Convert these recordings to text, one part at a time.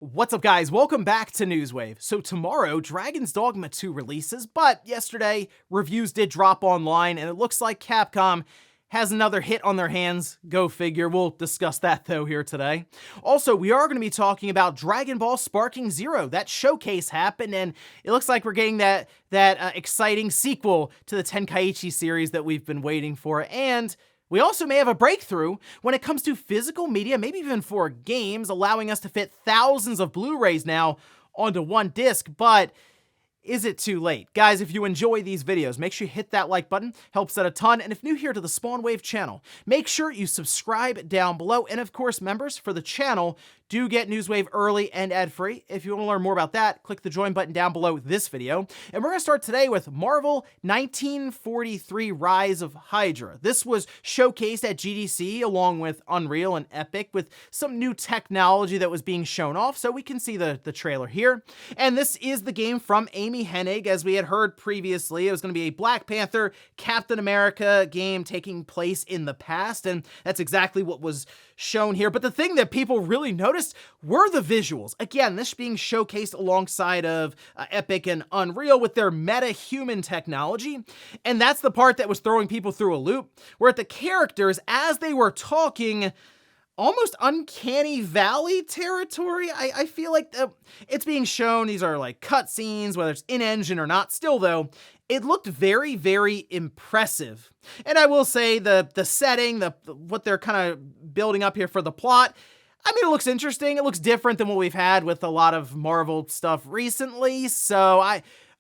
What's up, guys? Welcome back to Newswave. So tomorrow, Dragon's Dogma 2 releases, but yesterday, reviews did drop online, and it looks like Capcom has another hit on their hands. Go figure. We'll discuss that, though, here today. Also, we are going to be talking about Dragon Ball Sparking Zero. That showcase happened, and it looks like we're getting that exciting sequel to the Tenkaichi series that we've been waiting for, and we also may have a breakthrough when it comes to physical media, maybe even for games, allowing us to fit thousands of Blu-rays now onto one disc, but is it too late? Guys, if you enjoy these videos, make sure you hit that like button, helps out a ton, and if new here to the Spawnwave channel, make sure you subscribe down below, and of course, members for the channel do get Newswave early and ad-free. If you want to learn more about that, click the join button down below this video. And we're going to start today with Marvel 1943 Rise of Hydra. This was showcased at GDC along with Unreal and Epic with some new technology that was being shown off, so we can see the trailer here. And this is the game from Amy Hennig, as we had heard previously. It was going to be a Black Panther, Captain America game taking place in the past, and that's exactly what was shown here. But the thing that people really noticed were the visuals. Again, this being showcased alongside of Epic and Unreal with their meta-human technology, and that's the part that was throwing people through a loop, where the characters, as they were talking, almost uncanny valley territory. I feel like it's being shown. These are like cutscenes, whether it's in-engine or not. Still, though, it looked very, very impressive. And I will say the setting, what they're kind of building up here for the plot, I mean, it looks interesting. It looks different than what we've had with a lot of Marvel stuff recently. So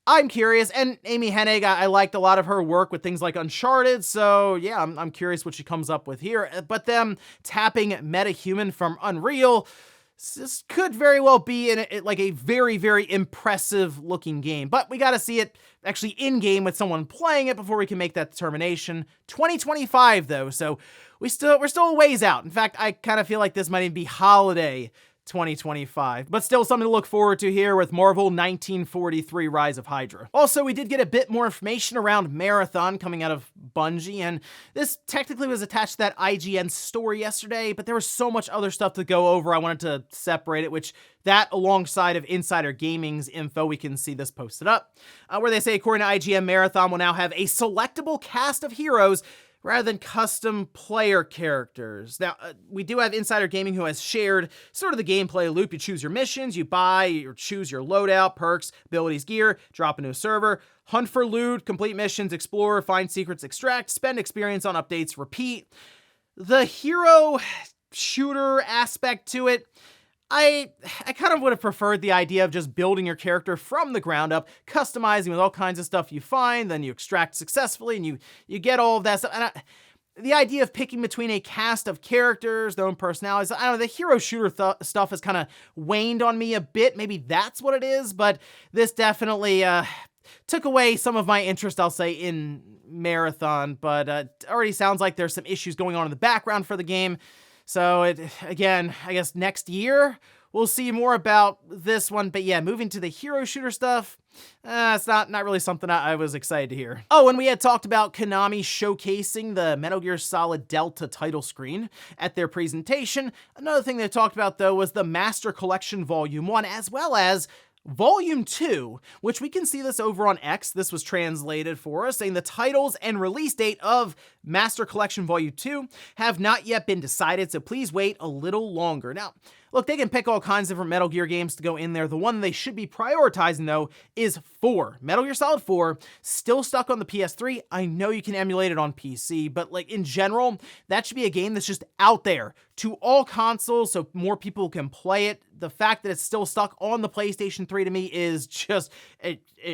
I'm curious, and Amy Hennig, I liked a lot of her work with things like Uncharted, so yeah, I'm curious what she comes up with here. But them tapping metahuman from Unreal, this could very well be like a very, very impressive looking game, but we gotta see it actually in-game with someone playing it before we can make that determination. 2025 though, so we're still a ways out. In fact, I kind of feel like this might even be holiday 2025, but still something to look forward to here with Marvel 1943 Rise of Hydra. Also, we did get a bit more information around Marathon coming out of Bungie, and this technically was attached to that IGN story yesterday, but there was so much other stuff to go over. I wanted to separate it, which that alongside of Insider Gaming's info, we can see this posted up, where they say, according to IGN, Marathon will now have a selectable cast of heroes rather than custom player characters. Now, we do have Insider Gaming, who has shared sort of the gameplay loop. You choose your missions, you buy or choose your loadout, perks, abilities, gear, drop into a server, hunt for loot, complete missions, explore, find secrets, extract, spend experience on updates, repeat. The hero shooter aspect to it, I kind of would have preferred the idea of just building your character from the ground up, customizing with all kinds of stuff you find, then you extract successfully, and you get all of that stuff. And the idea of picking between a cast of characters, their own personalities, I don't know, the hero shooter stuff has kind of waned on me a bit. Maybe that's what it is, but this definitely took away some of my interest, I'll say, in Marathon, but it already sounds like there's some issues going on in the background for the game. So again, I guess next year we'll see more about this one. But yeah, moving to the hero shooter stuff, it's not really something I was excited to hear. Oh, and we had talked about Konami showcasing the Metal Gear Solid Delta title screen at their presentation. Another thing they talked about, though, was the Master Collection Volume 1, as well as Volume 2, which we can see this over on X. This was translated for us, saying the titles and release date of Master Collection Volume 2 have not yet been decided, so please wait a little longer. Now, look, they can pick all kinds of different Metal Gear games to go in there. The one they should be prioritizing, though, is 4. Metal Gear Solid 4, still stuck on the PS3. I know you can emulate it on PC, but like in general, that should be a game that's just out there to all consoles so more people can play it. The fact that it's still stuck on the PlayStation 3 to me is just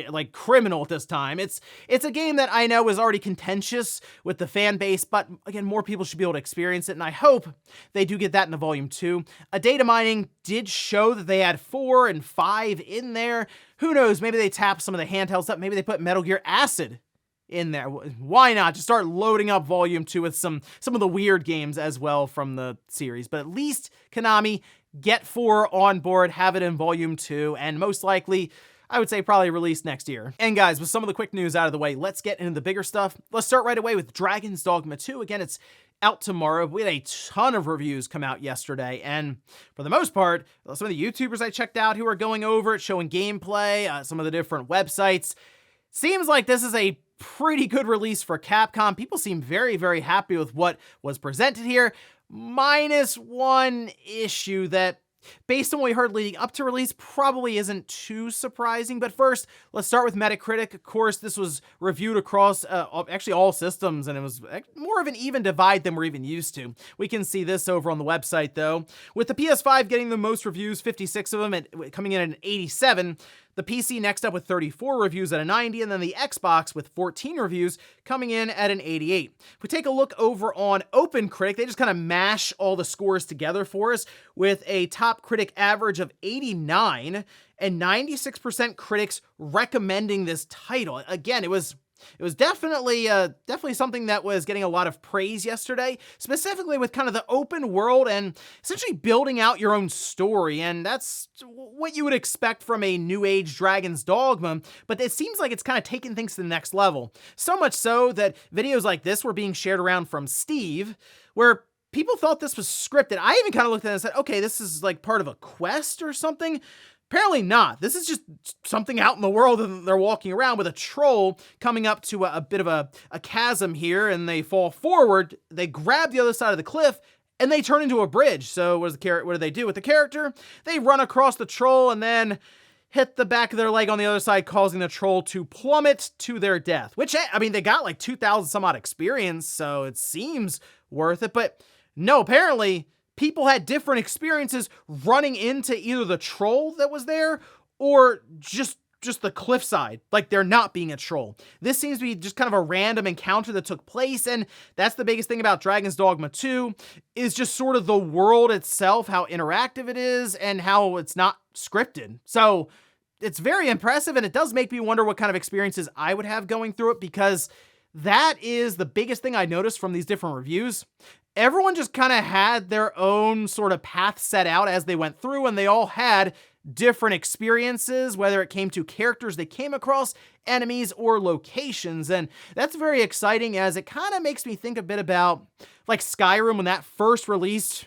like criminal at this time. It's a game that I know is already contentious with the fan base, but again, more people should be able to experience it, and I hope they do get that in the Volume 2. Data mining did show that they had 4 and 5 in there. Who knows, maybe they tap some of the handheld stuff, maybe they put Metal Gear Acid in there. Why not? Just start loading up Volume 2 with some of the weird games as well from the series. But at least Konami, get 4 on board, have it in Volume 2, and most likely, I would say probably released next year. And guys, with some of the quick news out of the way, let's get into the bigger stuff. Let's start right away with Dragon's Dogma 2. Again, it's out tomorrow. We had a ton of reviews come out yesterday, and for the most part, some of the YouTubers I checked out who are going over it, showing gameplay, some of the different websites, seems like this is a pretty good release for Capcom. People seem very, very happy with what was presented here, minus one issue that, based on what we heard leading up to release, probably isn't too surprising. But first, let's start with Metacritic. Of course, this was reviewed across actually all systems, and it was more of an even divide than we're even used to. We can see this over on the website, though. With the PS5 getting the most reviews, 56 of them, coming in at an 87. The PC next up with 34 reviews at a 90, and then the Xbox with 14 reviews coming in at an 88. If we take a look over on OpenCritic, they just kind of mash all the scores together for us with a top critic average of 89 and 96% critics recommending this title. Again, it was definitely something that was getting a lot of praise yesterday, specifically with kind of the open world and essentially building out your own story. And that's what you would expect from a new age Dragon's Dogma, but it seems like it's kind of taking things to the next level. So much so that videos like this were being shared around from Steve, where people thought this was scripted. I even kind of looked at it and said, okay, this is like part of a quest or something. Apparently not. This is just something out in the world that they're walking around with a troll coming up to a bit of a chasm here, and they fall forward, they grab the other side of the cliff, and they turn into a bridge. So what do they do with the character? They run across the troll and then hit the back of their leg on the other side, causing the troll to plummet to their death. Which, I mean, they got like 2,000 some odd experience, so it seems worth it. But no, apparently people had different experiences running into either the troll that was there or just the cliffside, like there not being a troll. This seems to be just kind of a random encounter that took place, and that's the biggest thing about Dragon's Dogma 2, is just sort of the world itself, how interactive it is, and how it's not scripted. So it's very impressive, and it does make me wonder what kind of experiences I would have going through it, because that is the biggest thing I noticed from these different reviews. Everyone just kind of had their own sort of path set out as they went through, and they all had different experiences, whether it came to characters they came across, enemies, or locations. And that's very exciting, as it kind of makes me think a bit about like Skyrim when that first released.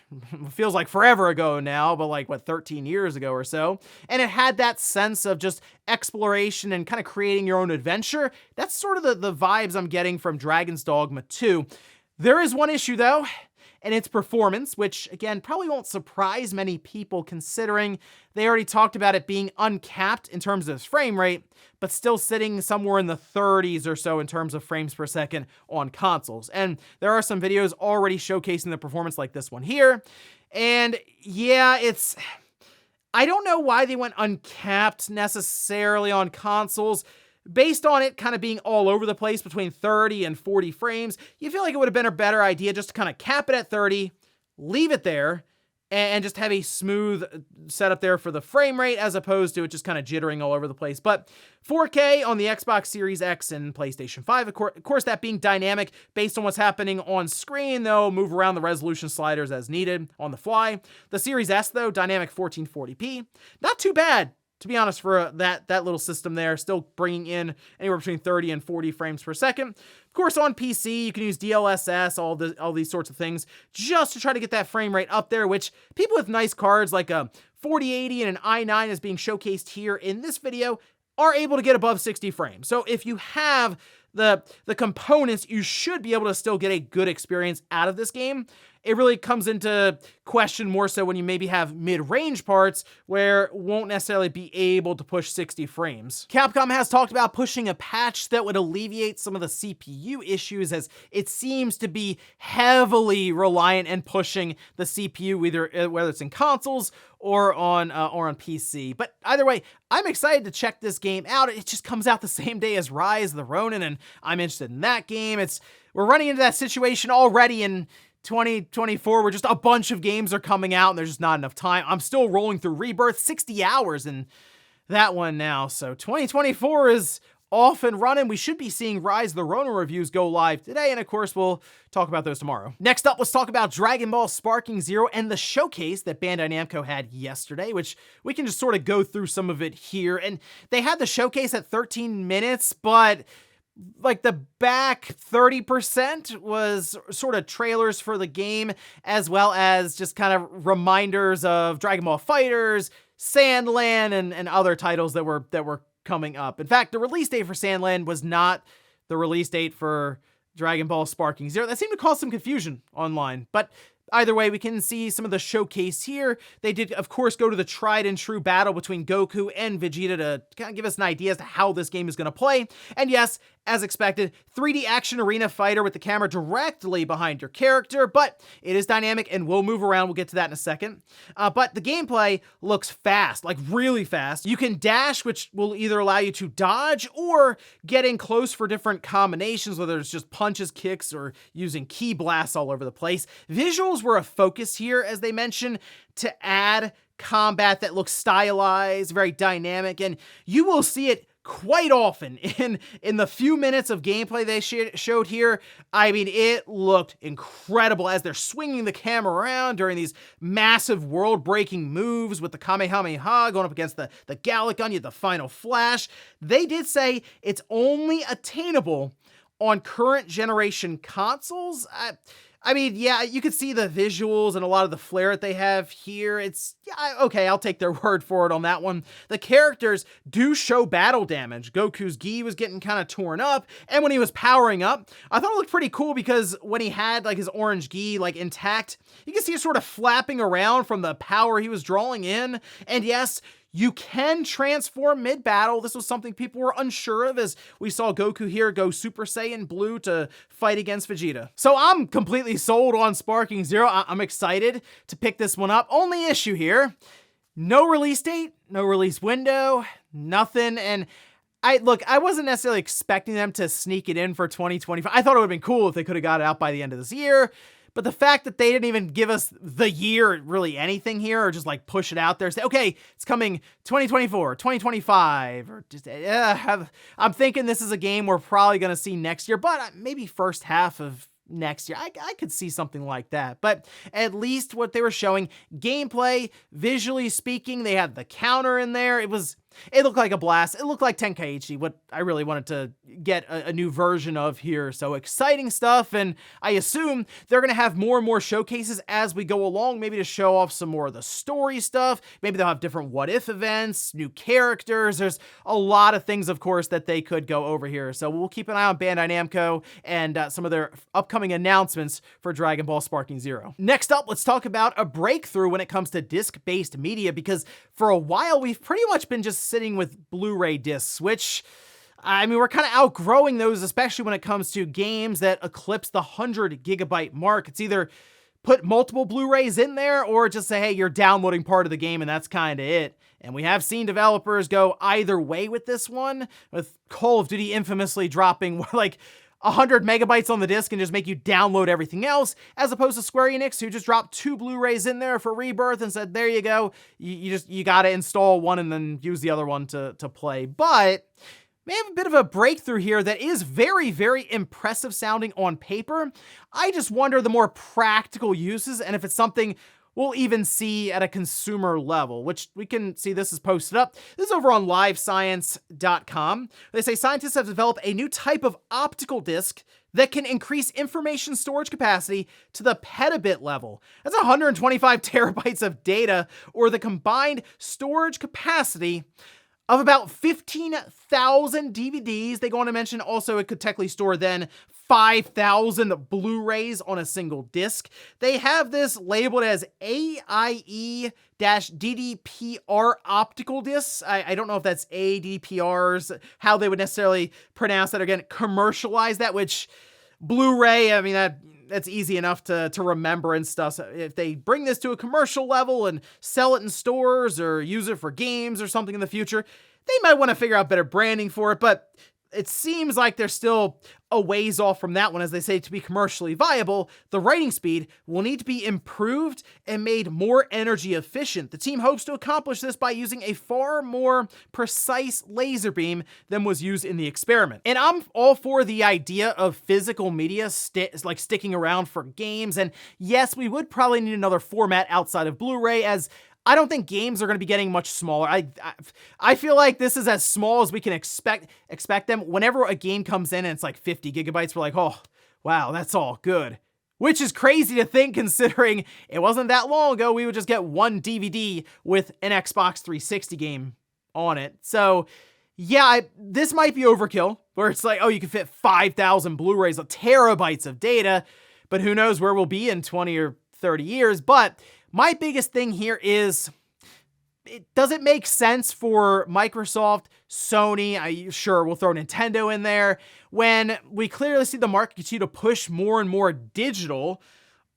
Feels like forever ago now, but like 13 years ago or so. And it had that sense of just exploration and kind of creating your own adventure. That's sort of the vibes I'm getting from Dragon's Dogma 2. There is one issue though, and it's performance, which again probably won't surprise many people considering they already talked about it being uncapped in terms of its frame rate, but still sitting somewhere in the 30s or so in terms of frames per second on consoles. And there are some videos already showcasing the performance like this one here. And yeah, I don't know why they went uncapped necessarily on consoles. Based on it kind of being all over the place between 30 and 40 frames, you feel like it would have been a better idea just to kind of cap it at 30, leave it there, and just have a smooth setup there for the frame rate as opposed to it just kind of jittering all over the place. But 4K on the Xbox Series X and PlayStation 5, of course that being dynamic based on what's happening on screen, they'll move around the resolution sliders as needed on the fly. The Series S, though, dynamic 1440p. Not too bad, to be honest, for that little system there, still bringing in anywhere between 30 and 40 frames per second. Of course, on PC, you can use DLSS, all these sorts of things, just to try to get that frame rate up there, which people with nice cards like a 4080 and an i9 is being showcased here in this video are able to get above 60 frames. So if you have the components, you should be able to still get a good experience out of this game. It really comes into question more so when you maybe have mid-range parts where it won't necessarily be able to push 60 frames. Capcom has talked about pushing a patch that would alleviate some of the CPU issues, as it seems to be heavily reliant and pushing the CPU, either whether it's in consoles or on PC. But either way, I'm excited to check this game out. It just comes out the same day as Rise of the Ronin, and I'm interested in that game. We're running into that situation already in 2024 where just a bunch of games are coming out and there's just not enough time. I'm still rolling through Rebirth, 60 hours in that one now. So 2024 is off and running. We should be seeing Rise of the Ronin reviews go live today, and of course we'll talk about those tomorrow. Next up, let's talk about Dragon Ball Sparking Zero and the showcase that Bandai Namco had yesterday, which we can just sort of go through some of it here. And they had the showcase at 13 minutes, but like the back 30% was sort of trailers for the game, as well as just kind of reminders of Dragon Ball FighterZ, Sandland, and other titles that were coming up. In fact, the release date for Sandland was not the release date for Dragon Ball Sparking Zero. That seemed to cause some confusion online, but either way, we can see some of the showcase here. They did, of course, go to the tried and true battle between Goku and Vegeta to kind of give us an idea as to how this game is going to play. And yes, as expected, 3D action arena fighter with the camera directly behind your character, but it is dynamic and will move around. We'll get to that in a second. But the gameplay looks fast, like really fast. You can dash, which will either allow you to dodge or get in close for different combinations, whether it's just punches, kicks, or using ki blasts all over the place. Visuals were a focus here, as they mentioned, to add combat that looks stylized, very dynamic, and you will see it quite often in the few minutes of gameplay they showed here. I mean, it looked incredible as they're swinging the camera around during these massive world-breaking moves with the Kamehameha going up against the Gallic Onion, the Final Flash. They did say it's only attainable on current generation consoles. I mean, yeah, you could see the visuals and a lot of the flair that they have here. It's, yeah, okay, I'll take their word for it on that one. The characters do show battle damage. Goku's gi was getting kind of torn up, and when he was powering up, I thought it looked pretty cool because when he had like his orange gi like intact, you can see it sort of flapping around from the power he was drawing in. And yes, you can transform mid-battle. This was something people were unsure of, as we saw Goku here go Super Saiyan Blue to fight against Vegeta. So I'm completely sold on Sparking Zero. I'm excited to pick this one up. Only issue here, no release date, no release window, nothing. And I wasn't necessarily expecting them to sneak it in for 2025. I thought it would have been cool if they could have got it out by the end of this year. But the fact that they didn't even give us the year, really anything here, or just like push it out there, say, okay, it's coming 2024, 2025, or just, I'm thinking this is a game we're probably going to see next year, but maybe first half of next year. I could see something like that. But at least what they were showing, gameplay, visually speaking, they had the counter in there. It looked like a blast. It looked like Tenkaichi, what I really wanted to get a new version of here. So exciting stuff, and I assume they're going to have more and more showcases as we go along, maybe to show off some more of the story stuff. Maybe they'll have different what-if events, new characters. There's a lot of things, of course, that they could go over here. So we'll keep an eye on Bandai Namco and some of their upcoming announcements for Dragon Ball Sparking Zero. Next up, let's talk about a breakthrough when it comes to disc-based media, because for a while, we've pretty much been just sitting with Blu-ray discs, which, I mean, we're kind of outgrowing those, especially when it comes to games that eclipse the 100 gigabyte mark. It's either put multiple Blu-rays in there or just say, hey, you're downloading part of the game and that's kind of it. And we have seen developers go either way with this one, with Call of Duty infamously dropping like 100 megabytes on the disc and just make you download everything else, as opposed to Square Enix, who just dropped 2 Blu-rays in there for Rebirth and said, there you go, you gotta install one and then use the other one to play. But we have a bit of a breakthrough here that is very, very impressive sounding on paper. I just wonder the more practical uses and if it's something we'll even see at a consumer level, which we can see this is posted up. This is over on livescience.com. They say scientists have developed a new type of optical disc that can increase information storage capacity to the petabit level. That's 125 terabytes of data, or the combined storage capacity of about 15,000 DVDs. They go on to mention also it could technically store then 5,000 Blu-rays on a single disc. They have this labeled as AIE-DDPR optical discs. I don't know if that's ADPRs, how they would necessarily pronounce that, or again, commercialize that, which Blu-ray, I mean, that's easy enough to remember and stuff. So if they bring this to a commercial level and sell it in stores or use it for games or something in the future, they might want to figure out better branding for it, but it seems like they're still a ways off from that one. As they say, to be commercially viable, the writing speed will need to be improved and made more energy efficient. The team hopes to accomplish this by using a far more precise laser beam than was used in the experiment. And I'm all for the idea of physical media sticking around for games. And yes, we would probably need another format outside of Blu-ray, as I don't think games are going to be getting much smaller. I feel like this is as small as we can expect them. Whenever a game comes in and it's like 50 gigabytes, we're like, oh, wow, that's all good. Which is crazy to think considering it wasn't that long ago we would just get one DVD with an Xbox 360 game on it. So yeah, this might be overkill, where it's like, oh, you can fit 5,000 Blu-rays, terabytes of data, but who knows where we'll be in 20 or 30 years. But my biggest thing here is, does it make sense for Microsoft, Sony, sure, we'll throw Nintendo in there, when we clearly see the market continue to push more and more digital?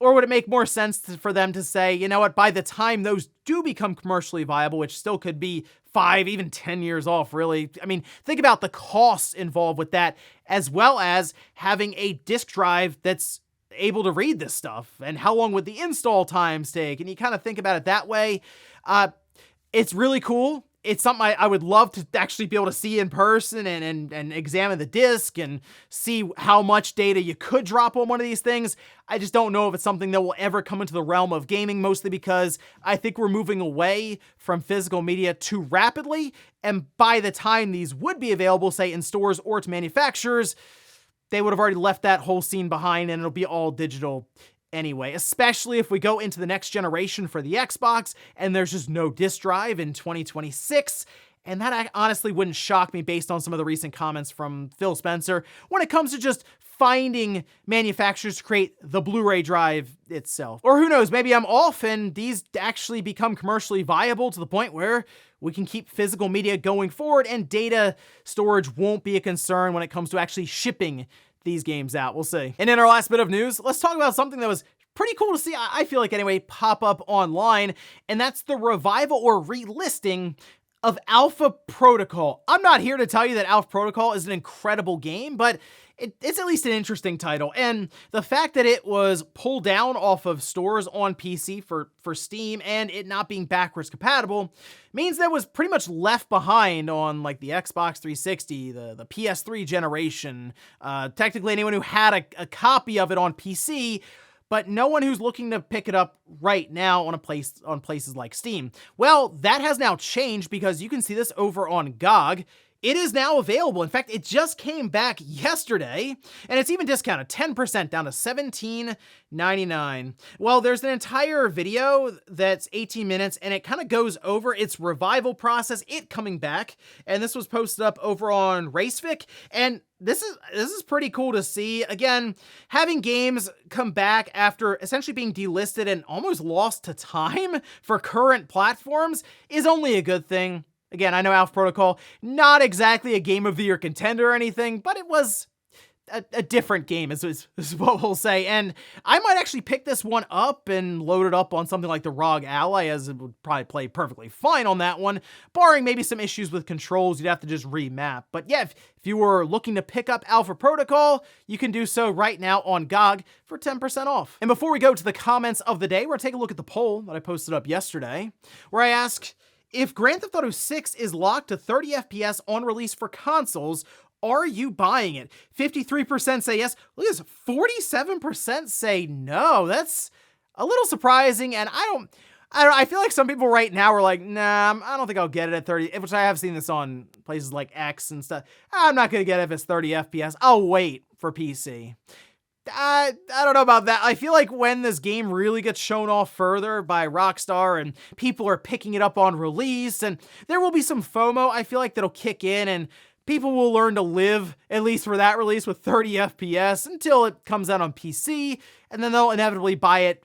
Or would it make more sense for them to say, you know what, by the time those do become commercially viable, which still could be 5, even 10 years off, really. I mean, think about the costs involved with that, as well as having a disk drive that's able to read this stuff, and how long would the install times take? And you kind of think about it that way. It's really cool. It's something I would love to actually be able to see in person and examine the disc and see how much data you could drop on one of these things. I just don't know if it's something that will ever come into the realm of gaming, mostly because I think we're moving away from physical media too rapidly. And by the time these would be available, say in stores or to manufacturers, they would have already left that whole scene behind and it'll be all digital anyway, especially if we go into the next generation for the Xbox and there's just no disk drive in 2026. And that honestly wouldn't shock me based on some of the recent comments from Phil Spencer when it comes to just finding manufacturers to create the Blu-ray drive itself. Or who knows, maybe I'm off and these actually become commercially viable to the point where we can keep physical media going forward and data storage won't be a concern when it comes to actually shipping these games out. We'll see. And in our last bit of news, let's talk about something that was pretty cool to see, I feel like anyway, pop up online, and that's the revival or relisting of Alpha Protocol. I'm not here to tell you that Alpha Protocol is an incredible game, but it's at least an interesting title. And the fact that it was pulled down off of stores on PC for Steam and it not being backwards compatible means that it was pretty much left behind on like the Xbox 360, the PS3 generation. Technically anyone who had a copy of it on PC, but no one who's looking to pick it up right now on places like Steam. Well, that has now changed because you can see this over on GOG. It is now available. In fact, it just came back yesterday, and it's even discounted 10% down to $17.99. Well, there's an entire video that's 18 minutes, and it kind of goes over its revival process, it coming back, and this was posted up over on Racefic, and this is pretty cool to see. Again, having games come back after essentially being delisted and almost lost to time for current platforms is only a good thing. Again, I know Alpha Protocol, not exactly a Game of the Year contender or anything, but it was a different game, is what we'll say. And I might actually pick this one up and load it up on something like the ROG Ally, as it would probably play perfectly fine on that one, barring maybe some issues with controls you'd have to just remap. But yeah, if you were looking to pick up Alpha Protocol, you can do so right now on GOG for 10% off. And before we go to the comments of the day, we're going to take a look at the poll that I posted up yesterday, where I asked, if Grand Theft Auto 6 is locked to 30 FPS on release for consoles, are you buying it? 53% say yes. Look at this, 47% say no. That's a little surprising, and I feel like some people right now are like, nah, I don't think I'll get it at 30, which I have seen this on places like X and stuff. I'm not gonna get it if it's 30 FPS. I'll wait for PC. I don't know about that. I feel like when this game really gets shown off further by Rockstar and people are picking it up on release, and there will be some FOMO, I feel like that'll kick in, and people will learn to live, at least for that release, with 30 FPS until it comes out on PC, and then they'll inevitably buy it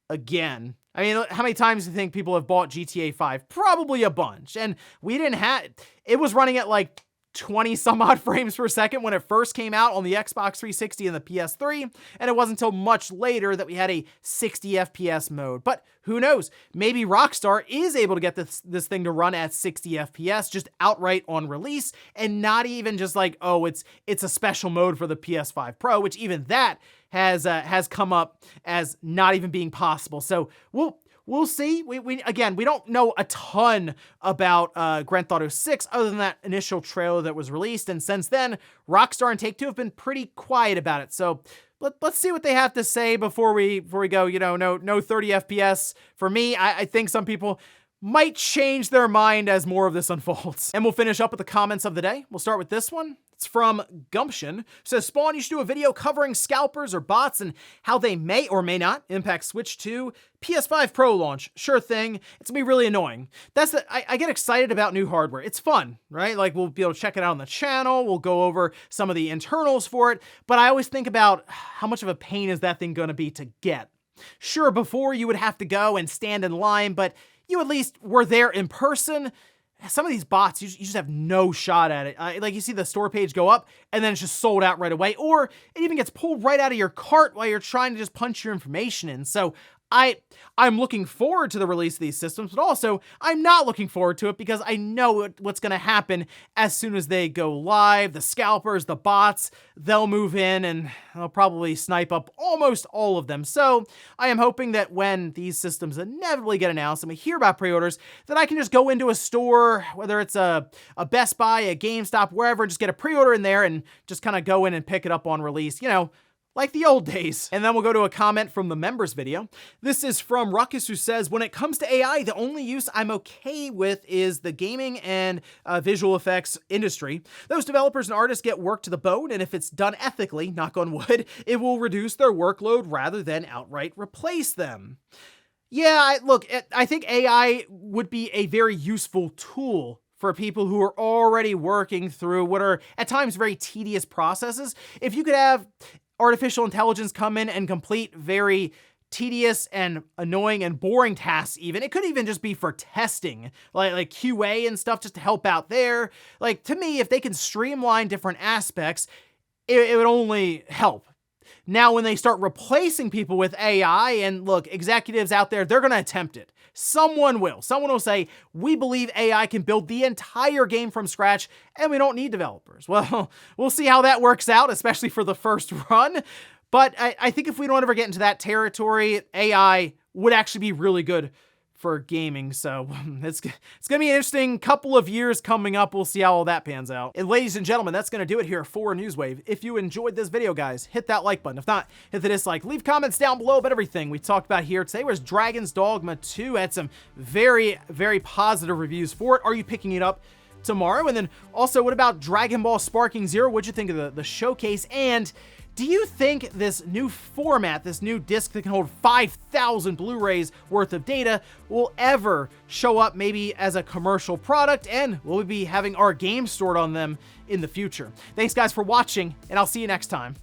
again. I mean, how many times do you think people have bought GTA 5? Probably a bunch. And it was running at like 20 some odd frames per second when it first came out on the Xbox 360 and the PS3, and it wasn't until much later that we had a 60 FPS mode. But who knows? Maybe Rockstar is able to get this thing to run at 60 FPS just outright on release, and not even just like, oh, it's a special mode for the PS5 Pro, which even that has come up as not even being possible. So we'll see. We don't know a ton about Grand Theft Auto 6 other than that initial trailer that was released, and since then, Rockstar and Take-Two have been pretty quiet about it. So let's see what they have to say before we go. No 30 FPS for me. I think some people might change their mind as more of this unfolds. And we'll finish up with the comments of the day. We'll start with this one. It's from Gumption. It says, Spawn, you should do a video covering scalpers or bots and how they may or may not impact Switch 2 PS5 Pro launch. Sure thing. It's gonna be really annoying. I get excited about new hardware. It's fun, right? Like, we'll be able to check it out on the channel. We'll go over some of the internals for it. But I always think about how much of a pain is that thing gonna be to get. Sure, before you would have to go and stand in line, but you at least were there in person. Some of these bots, you just have no shot at it. Like, you see the store page go up, and then it's just sold out right away, or it even gets pulled right out of your cart while you're trying to just punch your information in. So I'm looking forward to the release of these systems, but also I'm not looking forward to it because I know what's going to happen as soon as they go live. The scalpers, the bots, they'll move in and they'll probably snipe up almost all of them. So I am hoping that when these systems inevitably get announced and we hear about pre-orders, that I can just go into a store, whether it's a Best Buy, a GameStop, wherever, just get a pre-order in there and just kind of go in and pick it up on release, like the old days. And then we'll go to a comment from the members video. This is from Ruckus, who says, when it comes to AI, the only use I'm okay with is the gaming and visual effects industry. Those developers and artists get work to the bone, and if it's done ethically, knock on wood, it will reduce their workload rather than outright replace them. Yeah, look, I think AI would be a very useful tool for people who are already working through what are at times very tedious processes. If you could have artificial intelligence come in and complete very tedious and annoying and boring tasks even. It could even just be for testing, like QA and stuff, just to help out there. Like, to me, if they can streamline different aspects, it would only help. Now, when they start replacing people with AI, and look, executives out there, they're going to attempt it. Someone will. Someone will say, we believe AI can build the entire game from scratch, and we don't need developers. Well, we'll see how that works out, especially for the first run. But I think if we don't ever get into that territory, AI would actually be really good for gaming. So it's going to be an interesting couple of years coming up. We'll see how all that pans out. And ladies and gentlemen, that's going to do it here for Newswave. If you enjoyed this video, guys, hit that like button. If not, hit the dislike. Leave comments down below about everything we talked about here today. Was Dragon's Dogma 2. Had some very, very positive reviews for it. Are you picking it up tomorrow? And then also, what about Dragon Ball Sparking Zero? What'd you think of the showcase? And do you think this new format, this new disc that can hold 5,000 Blu-rays worth of data, will ever show up maybe as a commercial product? And will we be having our games stored on them in the future? Thanks, guys, for watching, and I'll see you next time.